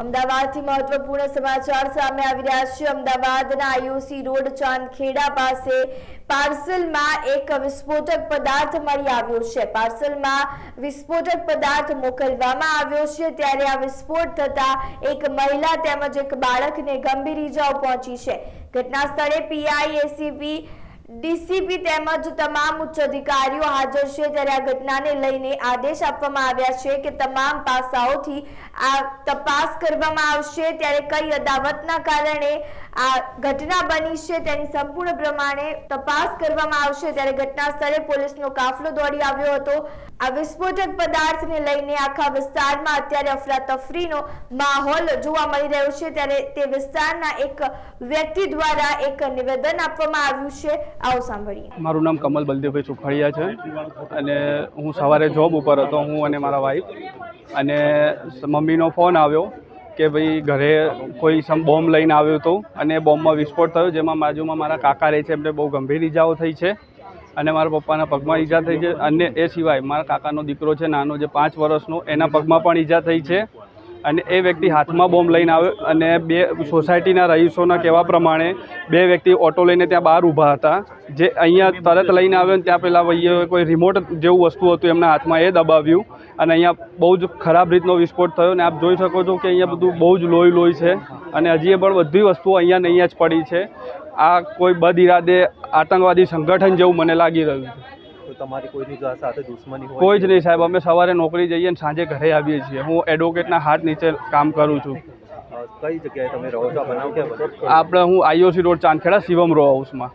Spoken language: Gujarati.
અમદાવાદથી મહત્વપૂર્ણ સમાચાર સામે આવી રહ્યા છે। અમદાવાદના આઈઓસી રોડ ચાંદખેડા પાસે પાર્સલમાં એક વિસ્ફોટક પદાર્થ મળી આવ્યો છે। પાર્સલમાં વિસ્ફોટક પદાર્થ મોકલવામાં આવ્યો છે, ત્યારે આ વિસ્ફોટ થતા એક મહિલા તેમજ એક બાળકને ગંભીર ઈજાઓ પહોંચી છે। ઘટના સ્થળે પીઆઈ, એસીપી, ડીસીપી તેમજ તમામ ઉચ્ચ અધિકારીઓ હાજર છે। ત્યારે આ ઘટનાને લઈને આદેશ આપવામાં આવ્યા છે કે તમામ પાસાઓથી આ તપાસ કરવામાં આવશે। ત્યારે કઈ અદાવતના કારણે આ ઘટના બની છે તેની સંપૂર્ણ પ્રમાણે તપાસ કરવામાં આવશે। ત્યારે ઘટના સ્થળે પોલીસનો કાફલો દોડી આવ્યો હતો। આ વિસ્ફોટક પદાર્થને લઈને આખા વિસ્તારમાં અત્યારે અફરાતફરીનો માહોલ જોવા મળી રહ્યો છે। ત્યારે તે વિસ્તારના એક વ્યક્તિ દ્વારા એક નિવેદન આપવામાં આવ્યું છે। आओ सांभळीए। मारू नाम कमल बलदेवभाई सुखाड़िया है अने हूँ सवारे जॉब पर हतो, हूँ अने मारा वाइफ अने मम्मीनो फोन आव्यो कि भाई घरे कोई बॉम्ब लईने आव्यो हतो अने बॉम्ब में विस्फोट थयो, जेमां बाजुमां मारा काका रहे छे, एमने बहु गंभीर ईजाओ थई छे अने मारा पप्पाना पगमां ईजा थई छे अने ए सिवाय मारा काकानो दीकरो छे नानो जे 5 वर्षनो, एना पगमां पण ईजा थई छे અને એ વ્યક્તિ હાથમાં બોમ્બ લઈને આવ્યો અને બે સોસાયટીના રહીશોના કહેવા પ્રમાણે બે વ્યક્તિ ઓટો લઈને ત્યાં બહાર ઊભા હતા, જે અહીંયા તરત લઈને આવ્યો ને ત્યાં પહેલાં ભાઈએ કોઈ રિમોટ જેવું વસ્તુ હતું એમના હાથમાં, એ દબાવ્યું અને અહીંયા બહુ જ ખરાબ રીતનો વિસ્ફોટ થયો। અને આપ જોઈ શકો છો કે અહીંયા બધું બહુ જ લોહી છે અને હજી પણ બધી વસ્તુઓ અહીંયા ને અહીંયા જ પડી છે। આ કોઈ બદઇરાદે આતંકવાદી સંગઠન જેવું મને લાગી રહ્યું છે। तो તમારી કોઈની સાથે દુશ્મની હોય? કોઈ જ નહીં સાહેબ, અમે સવારે નોકરી જઈએ અને સાંજે ઘરે આવીએ છીએ। હું એડવોકેટના હાથ નીચે કામ કરું છું। કઈ જગ્યાએ તમે રહો છો? બનાવ ક્યાં બન્યો? આપણે હું IOC road Chandkheda Shivam row હાઉસમાં।